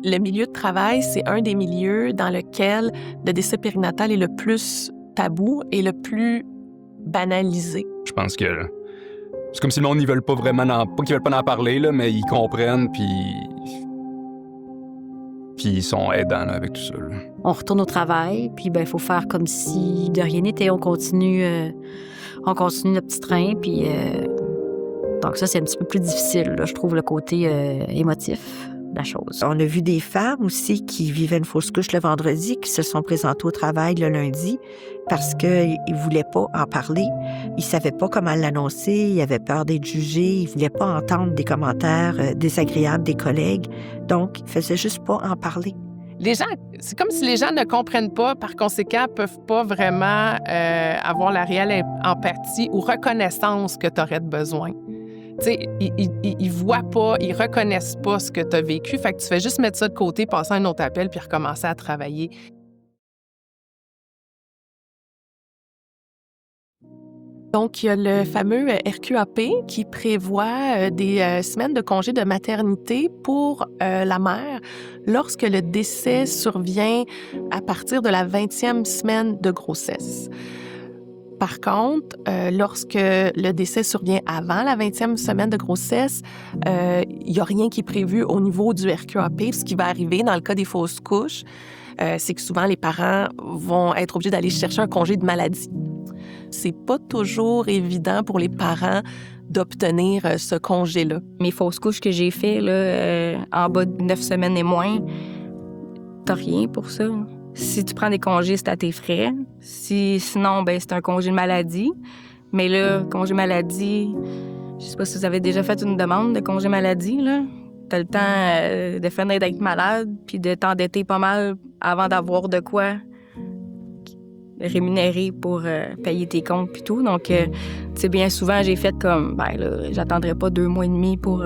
le milieu de travail, c'est un des milieux dans lequel le décès périnatal est le plus tabou et le plus banalisé. Je pense que c'est comme si le monde, ils veulent pas vraiment, pas qu'ils veulent pas en parler, là, mais ils comprennent, puis ils sont aidants là, avec tout ça. Là. On retourne au travail, puis il faut faire comme si de rien n'était. On continue notre petit train, puis donc ça, c'est un petit peu plus difficile, là, je trouve, le côté émotif de la chose. On a vu des femmes aussi qui vivaient une fausse couche le vendredi, qui se sont présentées au travail le lundi parce qu'ils ne voulaient pas en parler. Ils ne savaient pas comment l'annoncer, ils avaient peur d'être jugés, ils ne voulaient pas entendre des commentaires désagréables des collègues. Donc, ils ne faisaient juste pas en parler. Les gens, c'est comme si les gens ne comprennent pas, par conséquent, ne peuvent pas vraiment avoir la réelle empathie ou reconnaissance que tu aurais besoin. Tu sais, ils voient pas, ils reconnaissent pas ce que tu as vécu. Fait que tu fais juste mettre ça de côté, passer à un autre appel, puis recommencer à travailler. Donc, il y a le fameux RQAP qui prévoit des semaines de congé de maternité pour la mère lorsque le décès survient à partir de la 20e semaine de grossesse. Par contre, lorsque le décès survient avant la 20e semaine de grossesse, il n'y a rien qui est prévu au niveau du RQAP. Ce qui va arriver dans le cas des fausses couches, c'est que souvent les parents vont être obligés d'aller chercher un congé de maladie. C'est pas toujours évident pour les parents d'obtenir ce congé-là. Mes fausses couches que j'ai fait là, en bas de 9 semaines et moins, t'as rien pour ça. Si tu prends des congés, c'est à tes frais. Sinon, c'est un congé de maladie. Mais là, congé maladie, je sais pas si vous avez déjà fait une demande de congé maladie, là. T'as le temps de finir d'être malade puis de t'endetter pas mal avant d'avoir de quoi rémunérer pour payer tes comptes puis tout. Donc, tu sais, bien souvent, j'ai fait comme, là, j'attendrai pas 2 mois et demi pour...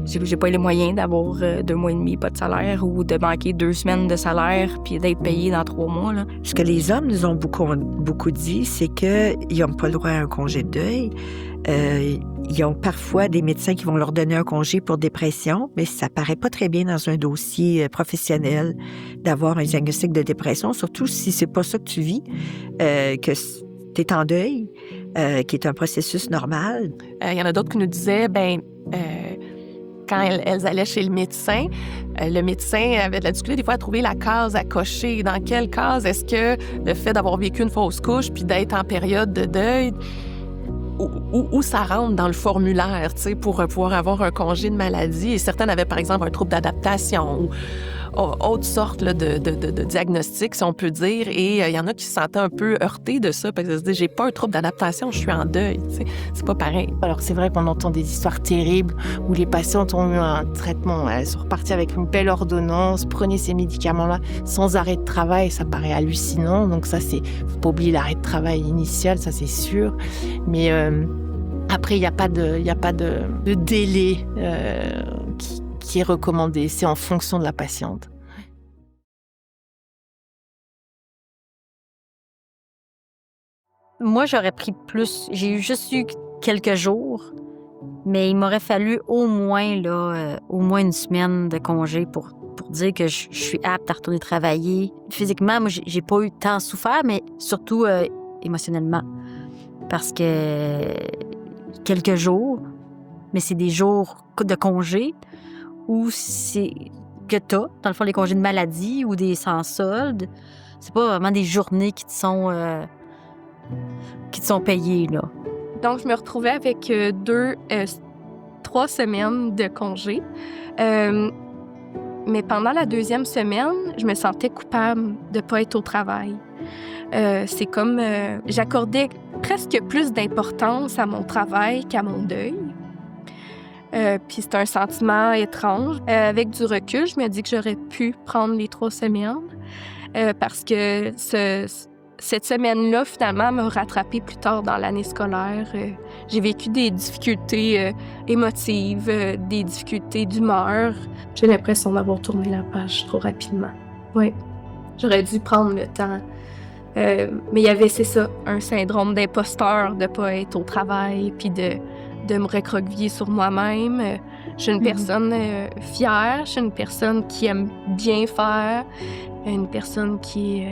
J'ai pas les moyens d'avoir 2 mois et demi pas de salaire ou de manquer 2 semaines de salaire puis d'être payé dans 3 mois. Là. Ce que les hommes nous ont beaucoup dit, c'est qu'ils n'ont pas le droit à un congé de deuil. Ils ont parfois des médecins qui vont leur donner un congé pour dépression, mais ça paraît pas très bien dans un dossier professionnel d'avoir un diagnostic de dépression, surtout si c'est pas ça que tu vis, que tu es en deuil, qui est un processus normal. Il y en a d'autres qui nous disaient, quand elles allaient chez le médecin avait de la difficulté des fois à trouver la case à cocher. Dans quelle case est-ce que le fait d'avoir vécu une fausse couche puis d'être en période de deuil, où ça rentre dans le formulaire, tu sais, pour pouvoir avoir un congé de maladie. Et certaines avaient, par exemple, un trouble d'adaptation ou autre sorte là, de diagnostic, si on peut dire. Et il y en a qui se sentaient un peu heurtés de ça parce qu'ils se disaient « j'ai pas un trouble d'adaptation, je suis en deuil ». C'est pas pareil. Alors c'est vrai qu'on entend des histoires terribles où les patientes ont eu un traitement, elles sont reparties avec une belle ordonnance, prenaient ces médicaments-là sans arrêt de travail, ça paraît hallucinant. Donc ça, faut pas oublier l'arrêt de travail initial, ça c'est sûr. Mais après, il n'y a pas de délai qui est recommandé. C'est en fonction de la patiente. Moi, j'aurais pris plus. J'ai juste eu quelques jours, mais il m'aurait fallu au moins une semaine de congé pour dire que je suis apte à retourner travailler. Physiquement, moi, j'ai pas eu tant souffert, mais surtout émotionnellement. Parce que quelques jours, mais c'est des jours de congé où c'est que t'as, dans le fond, les congés de maladie ou des sans solde. C'est pas vraiment des journées qui te sont payées, là. Donc, je me retrouvais avec 3 semaines de congé. Mais pendant la 2e semaine, je me sentais coupable de pas être au travail. C'est comme... j'accordais presque plus d'importance à mon travail qu'à mon deuil. Puis c'est un sentiment étrange. Avec du recul, je me dis que j'aurais pu prendre les 3 semaines parce que cette semaine-là, finalement, m'a rattrapée plus tard dans l'année scolaire. J'ai vécu des difficultés émotives, des difficultés d'humeur. J'ai l'impression d'avoir tourné la page trop rapidement. Oui, j'aurais dû prendre le temps. Mais il y avait, c'est ça, un syndrome d'imposteur de ne pas être au travail, puis de me recroqueviller sur moi-même. Je suis une personne fière, je suis une personne qui aime bien faire, une personne qui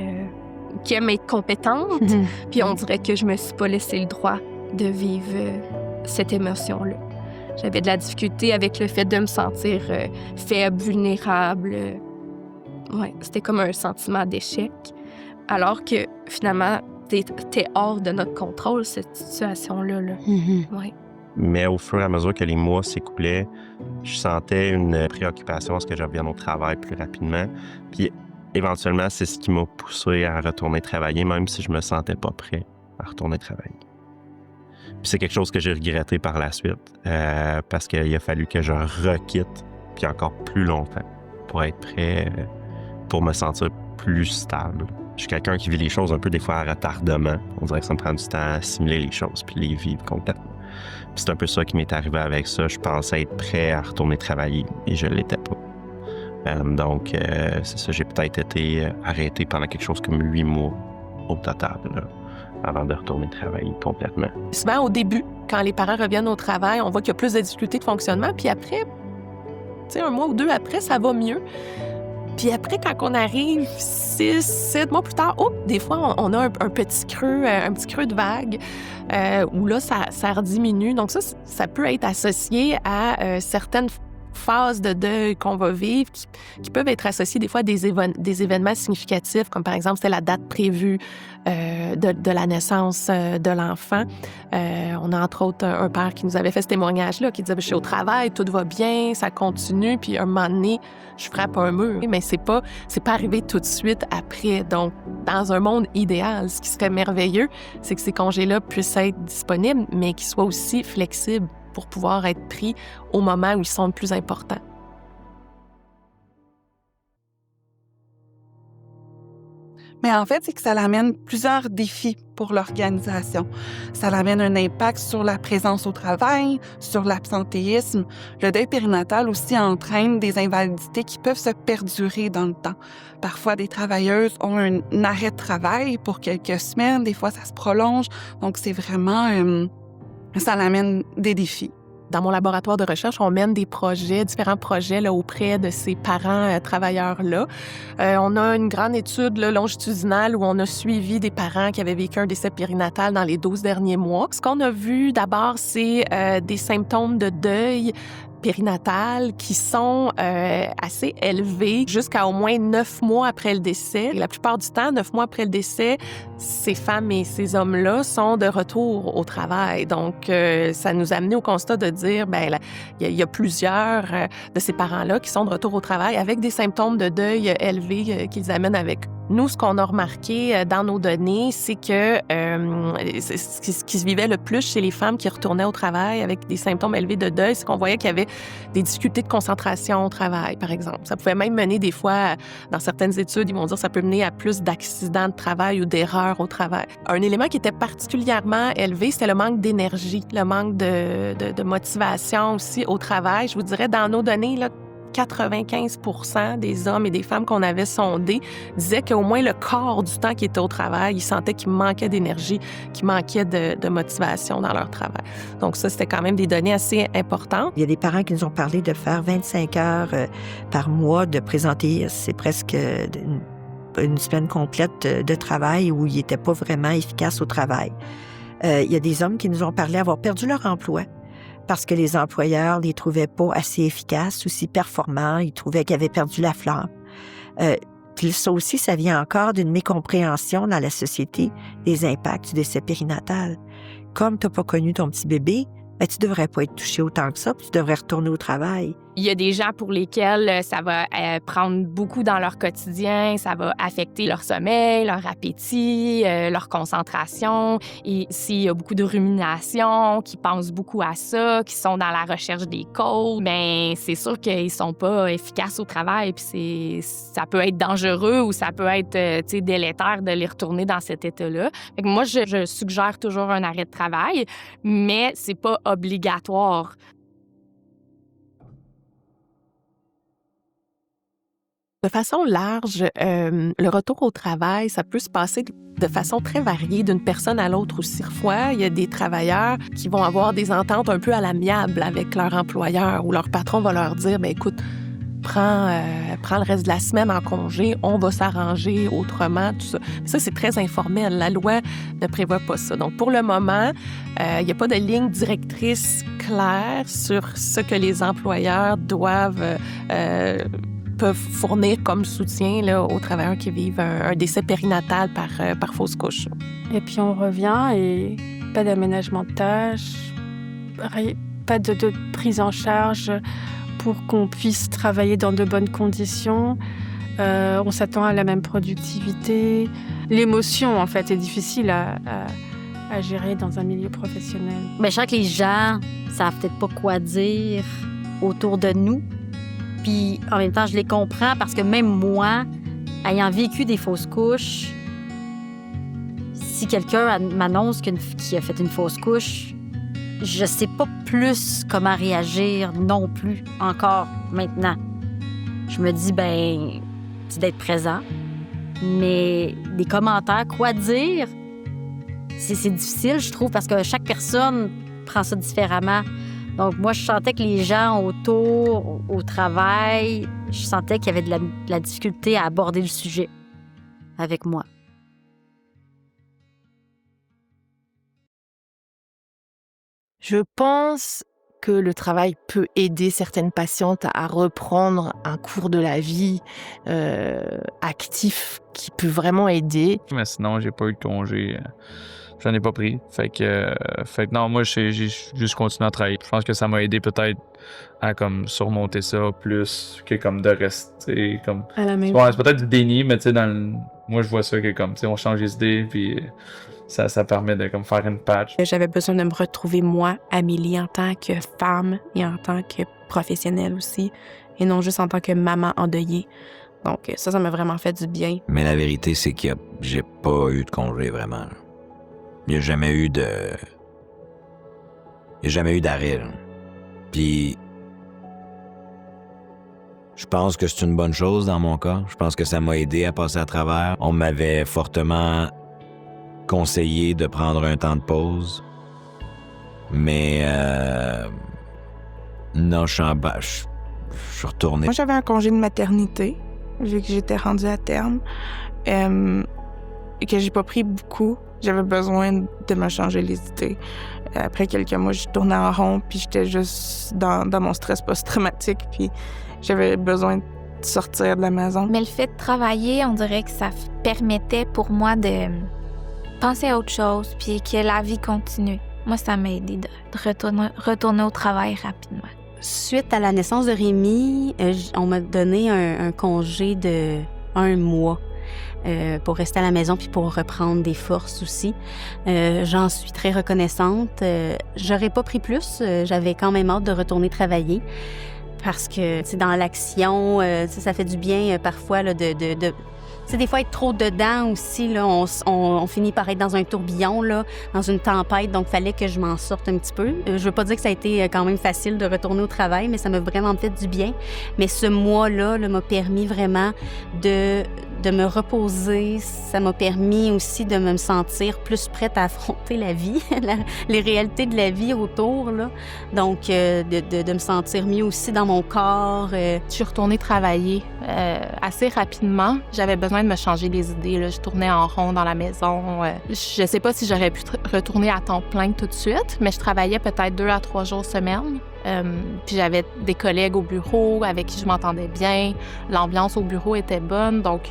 aime être compétente. Puis on dirait que je me suis pas laissé le droit de vivre cette émotion-là. J'avais de la difficulté avec le fait de me sentir faible, vulnérable. Ouais, c'était comme un sentiment d'échec. Alors que finalement, t'es hors de notre contrôle, cette situation-là. Là. Ouais. Mais au fur et à mesure que les mois s'écoulaient, je sentais une préoccupation à ce que je revienne au travail plus rapidement. Puis éventuellement, c'est ce qui m'a poussé à retourner travailler, même si je me sentais pas prêt à retourner travailler. Puis c'est quelque chose que j'ai regretté par la suite, parce qu'il a fallu que je requitte, puis encore plus longtemps, pour être prêt, pour me sentir plus stable. Je suis quelqu'un qui vit les choses un peu des fois à retardement. On dirait que ça me prend du temps à assimiler les choses puis les vivre complètement. Puis c'est un peu ça qui m'est arrivé avec ça. Je pensais être prêt à retourner travailler et je ne l'étais pas. Donc, c'est ça, j'ai peut-être été arrêté pendant quelque chose comme 8 mois au total, là, avant de retourner travailler complètement. Souvent, au début, quand les parents reviennent au travail, on voit qu'il y a plus de difficultés de fonctionnement. Puis après, tu sais, 1 mois ou 2 après, ça va mieux. Puis après, quand on arrive 6, 7 mois plus tard, des fois, on a un petit creux de vague où là, ça rediminue. Donc ça peut être associé à certaines phases de deuil qu'on va vivre qui peuvent être associées des fois à des événements significatifs, comme par exemple, c'est la date prévue de la naissance de l'enfant. On a entre autres un père qui nous avait fait ce témoignage-là, qui disait « Je suis au travail, tout va bien, ça continue, puis un moment donné, je frappe un mur. » Mais c'est pas arrivé tout de suite après. Donc, dans un monde idéal, ce qui serait merveilleux, c'est que ces congés-là puissent être disponibles, mais qu'ils soient aussi flexibles pour pouvoir être pris au moment où ils sont le plus importants. Mais en fait, c'est que ça amène plusieurs défis pour l'organisation. Ça amène un impact sur la présence au travail, sur l'absentéisme. Le deuil périnatal aussi entraîne des invalidités qui peuvent se perdurer dans le temps. Parfois, des travailleuses ont un arrêt de travail pour quelques semaines. Des fois, ça se prolonge. Donc, c'est vraiment... ça amène des défis. Dans mon laboratoire de recherche, on mène différents projets là, auprès de ces parents travailleurs-là. On a une grande étude là, longitudinale où on a suivi des parents qui avaient vécu un décès périnatal dans les 12 derniers mois. Ce qu'on a vu d'abord, c'est des symptômes de deuil périnatal qui sont assez élevés jusqu'à au moins 9 mois après le décès. Et la plupart du temps, 9 mois après le décès, ces femmes et ces hommes-là sont de retour au travail. Donc, ça nous a amené au constat de dire, il y a plusieurs de ces parents-là qui sont de retour au travail avec des symptômes de deuil élevés qu'ils amènent avec eux. Nous, ce qu'on a remarqué dans nos données, c'est que ce qui se vivait le plus chez les femmes qui retournaient au travail avec des symptômes élevés de deuil, c'est qu'on voyait qu'il y avait des difficultés de concentration au travail, par exemple. Ça pouvait même mener des fois, dans certaines études, ils vont dire que ça peut mener à plus d'accidents de travail ou d'erreurs au travail. Un élément qui était particulièrement élevé, c'était le manque d'énergie, le manque de motivation aussi au travail. Je vous dirais, dans nos données, là, 95% des hommes et des femmes qu'on avait sondés disaient qu'au moins le quart du temps qu'ils étaient au travail, ils sentaient qu'il manquait d'énergie, qu'il manquait de motivation dans leur travail. Donc ça, c'était quand même des données assez importantes. Il y a des parents qui nous ont parlé de faire 25 heures par mois de présentéisme. C'est presque une semaine complète de travail où ils n'étaient pas vraiment efficaces au travail. Il y a des hommes qui nous ont parlé d'avoir perdu leur emploi parce que les employeurs ne les trouvaient pas assez efficaces ou si performants. Ils trouvaient qu'ils avaient perdu la flamme. Puis ça aussi, ça vient encore d'une mécompréhension dans la société des impacts du décès périnatal. Comme tu n'as pas connu ton petit bébé, tu ne devrais pas être touché autant que ça, puis tu devrais retourner au travail. Il y a des gens pour lesquels ça va prendre beaucoup dans leur quotidien, ça va affecter leur sommeil, leur appétit, leur concentration. Et s'il y a beaucoup de rumination, qui pensent beaucoup à ça, qui sont dans la recherche des causes, bien, c'est sûr qu'ils sont pas efficaces au travail. Puis ça peut être dangereux ou ça peut être délétère de les retourner dans cet état-là. Fait que moi, je suggère toujours un arrêt de travail, mais c'est pas obligatoire. De façon large, le retour au travail, ça peut se passer de façon très variée d'une personne à l'autre aussi. Parfois, il y a des travailleurs qui vont avoir des ententes un peu à l'amiable avec leur employeur, où leur patron va leur dire, bien, écoute, prends le reste de la semaine en congé, on va s'arranger autrement, tout ça. Ça, c'est très informel. La loi ne prévoit pas ça. Donc, pour le moment, il n'y a pas de ligne directrice claire sur ce que les employeurs peuvent fournir comme soutien là, aux travailleurs qui vivent un décès périnatal par fausse couche. Et puis on revient et pas d'aménagement de tâches, pas de prise en charge pour qu'on puisse travailler dans de bonnes conditions. On s'attend à la même productivité. L'émotion, en fait, est difficile à gérer dans un milieu professionnel. Mais je sens que les gens savent peut-être pas quoi dire autour de nous. Puis en même temps, je les comprends parce que même moi, ayant vécu des fausses couches, si quelqu'un m'annonce qu'il a fait une fausse couche, je sais pas plus comment réagir non plus encore maintenant. Je me dis, c'est d'être présent. Mais des commentaires, quoi dire, c'est difficile, je trouve, parce que chaque personne prend ça différemment. Donc, moi, je sentais que les gens autour, au travail, je sentais qu'il y avait de la difficulté à aborder le sujet avec moi. Je pense que le travail peut aider certaines patientes à reprendre un cours de la vie actif qui peut vraiment aider. Mais sinon, j'ai pas eu de congé. J'en ai pas pris. Fait que non, moi, j'ai juste continué à travailler. Je pense que ça m'a aidé peut-être à comme surmonter ça plus que comme de rester comme... À la même c'est peut-être du déni, mais tu sais, moi, je vois ça que comme, tu sais, on change les idées, puis ça permet de comme faire une patch. J'avais besoin de me retrouver, moi, Amélie, en tant que femme et en tant que professionnelle aussi, et non juste en tant que maman endeuillée. Donc ça m'a vraiment fait du bien. Mais la vérité, c'est que j'ai pas eu de congé, vraiment. Il n'y a jamais eu d'arrêt. Là. Puis, je pense que c'est une bonne chose dans mon cas. Je pense que ça m'a aidé à passer à travers. On m'avait fortement conseillé de prendre un temps de pause. Mais, non, je suis retourné. Moi, j'avais un congé de maternité, vu que j'étais rendue à terme, et que j'ai pas pris beaucoup. J'avais besoin de me changer les idées. Après quelques mois, je tournais en rond, puis j'étais juste dans mon stress post-traumatique, puis j'avais besoin de sortir de la maison. Mais le fait de travailler, on dirait que ça permettait pour moi de penser à autre chose, puis que la vie continue. Moi, ça m'a aidé de retourner au travail rapidement. Suite à la naissance de Rémi, on m'a donné un congé de 1 mois. Pour rester à la maison puis pour reprendre des forces aussi. J'en suis très reconnaissante. J'aurais pas pris plus. J'avais quand même hâte de retourner travailler parce que c'est dans l'action, ça fait du bien parfois là, de des fois être trop dedans aussi, là, on finit par être dans un tourbillon, là, dans une tempête, donc il fallait que je m'en sorte un petit peu. Je veux pas dire que ça a été quand même facile de retourner au travail, mais ça m'a vraiment fait du bien. Mais ce mois-là m'a permis vraiment de me reposer. Ça m'a permis aussi de me sentir plus prête à affronter la vie, les réalités de la vie autour. Là. Donc, de me sentir mieux aussi dans mon corps. Je suis retournée travailler assez rapidement. J'avais besoin de me changer les idées. Là. Je tournais en rond dans la maison. Je sais pas si j'aurais pu retourner à temps plein tout de suite, mais je travaillais peut-être 2 à 3 jours semaine. Puis j'avais des collègues au bureau avec qui je m'entendais bien. L'ambiance au bureau était bonne, donc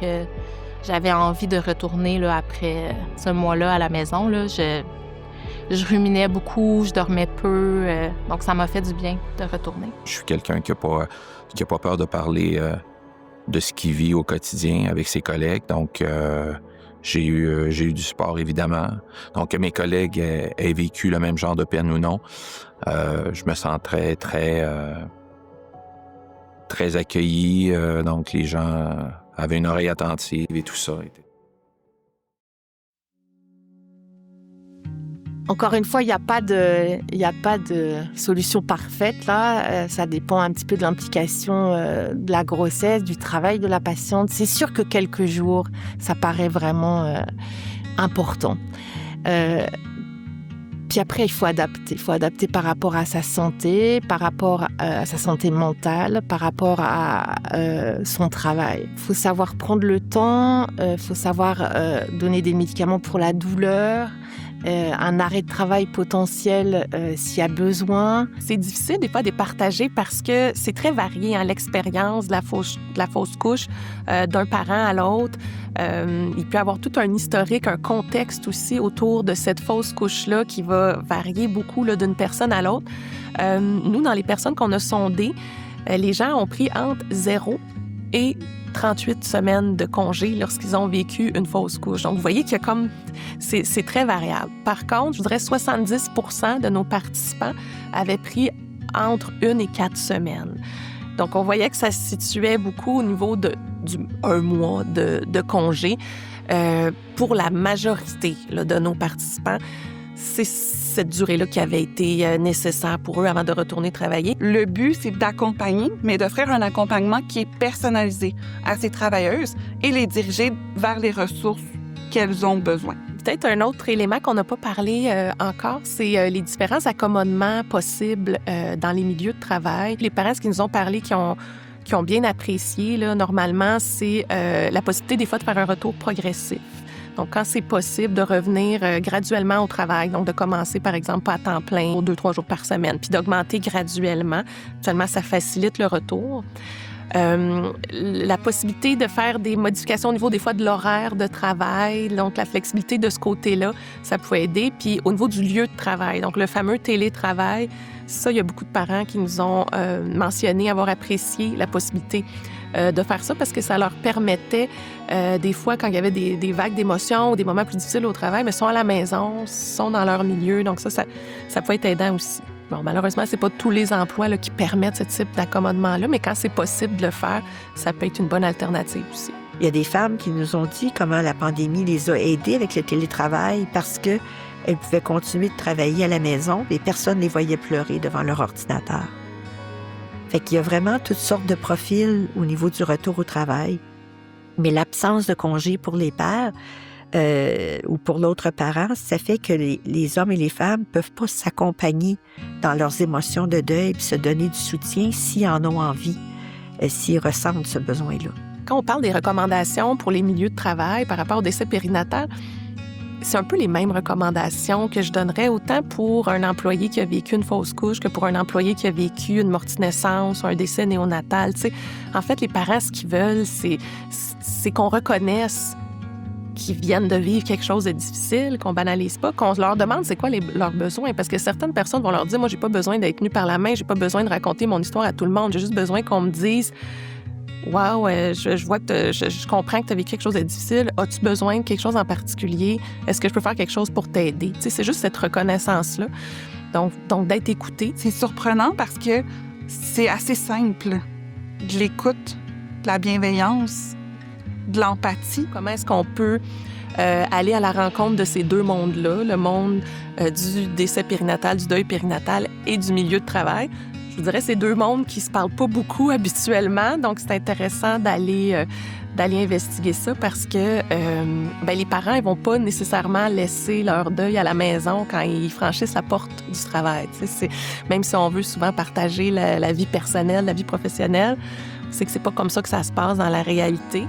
j'avais envie de retourner là, après ce mois-là à la maison. Là. Je ruminais beaucoup, je dormais peu, donc ça m'a fait du bien de retourner. Je suis quelqu'un qui a pas peur de parler de ce qu'il vit au quotidien avec ses collègues, donc j'ai eu du support, évidemment. Donc, que mes collègues aient vécu le même genre de peine ou non, je me sens très, très, très accueilli. Donc, les gens avaient une oreille attentive et tout ça. Encore une fois, il n'y a pas de solution parfaite là. Ça dépend un petit peu de l'implication de la grossesse, du travail de la patiente. C'est sûr que quelques jours, ça paraît vraiment important. Puis après, il faut adapter. Il faut adapter par rapport à sa santé, par rapport à sa santé mentale, par rapport à son travail. Il faut savoir prendre le temps, il faut savoir donner des médicaments pour la douleur, un arrêt de travail potentiel s'il y a besoin. C'est difficile des fois de les partager parce que c'est très varié, hein, l'expérience de la fausse couche d'un parent à l'autre. Il peut y avoir tout un historique, un contexte aussi autour de cette fausse couche-là qui va varier beaucoup là, d'une personne à l'autre. Nous, dans les personnes qu'on a sondées, les gens ont pris entre 0 et 38 semaines de congé lorsqu'ils ont vécu une fausse couche. Donc, vous voyez qu'il y a comme... C'est très variable. Par contre, je voudrais 70% de nos participants avaient pris entre 1 et 4 semaines. Donc, on voyait que ça se situait beaucoup au niveau du 1 mois de congé. Pour la majorité là, de nos participants, c'est cette durée-là qui avait été nécessaire pour eux avant de retourner travailler. Le but, c'est d'accompagner, mais d'offrir un accompagnement qui est personnalisé à ces travailleuses et les diriger vers les ressources qu'elles ont besoin. Peut-être un autre élément qu'on n'a pas parlé encore, c'est les différents accommodements possibles dans les milieux de travail. Les parents qui nous ont parlé, qui ont bien apprécié, là, normalement, c'est la possibilité des fois de faire un retour progressif. Donc, quand c'est possible de revenir graduellement au travail, donc de commencer, par exemple, pas à temps plein, 2-3 jours par semaine, puis d'augmenter graduellement. Seulement, ça facilite le retour. La possibilité de faire des modifications au niveau, des fois, de l'horaire de travail, donc la flexibilité de ce côté-là, ça pouvait aider. Puis au niveau du lieu de travail, donc le fameux télétravail, ça, il y a beaucoup de parents qui nous ont mentionné avoir apprécié la possibilité de faire ça parce que ça leur permettait, des fois, quand il y avait des vagues d'émotions ou des moments plus difficiles au travail, mais sont à la maison, sont dans leur milieu. Donc ça peut être aidant aussi. Bon, malheureusement, c'est pas tous les emplois là, qui permettent ce type d'accommodement-là, mais quand c'est possible de le faire, ça peut être une bonne alternative aussi. Il y a des femmes qui nous ont dit comment la pandémie les a aidées avec le télétravail parce qu'elles pouvaient continuer de travailler à la maison et personne ne les voyait pleurer devant leur ordinateur. Fait qu'il y a vraiment toutes sortes de profils au niveau du retour au travail. Mais l'absence de congé pour les pères ou pour l'autre parent, ça fait que les hommes et les femmes ne peuvent pas s'accompagner dans leurs émotions de deuil et se donner du soutien s'ils en ont envie, s'ils ressentent ce besoin-là. Quand on parle des recommandations pour les milieux de travail par rapport au décès périnatal, c'est un peu les mêmes recommandations que je donnerais autant pour un employé qui a vécu une fausse couche que pour un employé qui a vécu une morte-naissance ou un décès néonatal. T'sais. En fait, les parents, ce qu'ils veulent, c'est qu'on reconnaisse qu'ils viennent de vivre quelque chose de difficile, qu'on banalise pas, qu'on leur demande c'est quoi leurs besoins. Parce que certaines personnes vont leur dire, moi, j'ai pas besoin d'être tenue par la main, j'ai pas besoin de raconter mon histoire à tout le monde, j'ai juste besoin qu'on me dise wow, je vois que je comprends que tu as vécu quelque chose de difficile. As-tu besoin de quelque chose en particulier? Est-ce que je peux faire quelque chose pour t'aider? Tu sais, c'est juste cette reconnaissance-là. Donc d'être écouté. C'est surprenant parce que c'est assez simple. De l'écoute, de la bienveillance, de l'empathie. Comment est-ce qu'on peut aller à la rencontre de ces deux mondes-là, le monde du décès périnatal, du deuil périnatal et du milieu de travail? Je vous dirais, c'est deux mondes qui se parlent pas beaucoup habituellement, donc c'est intéressant d'aller investiguer ça parce que les parents ils vont pas nécessairement laisser leur deuil à la maison quand ils franchissent la porte du travail. Même si on veut souvent partager la vie personnelle, la vie professionnelle, c'est que c'est pas comme ça que ça se passe dans la réalité.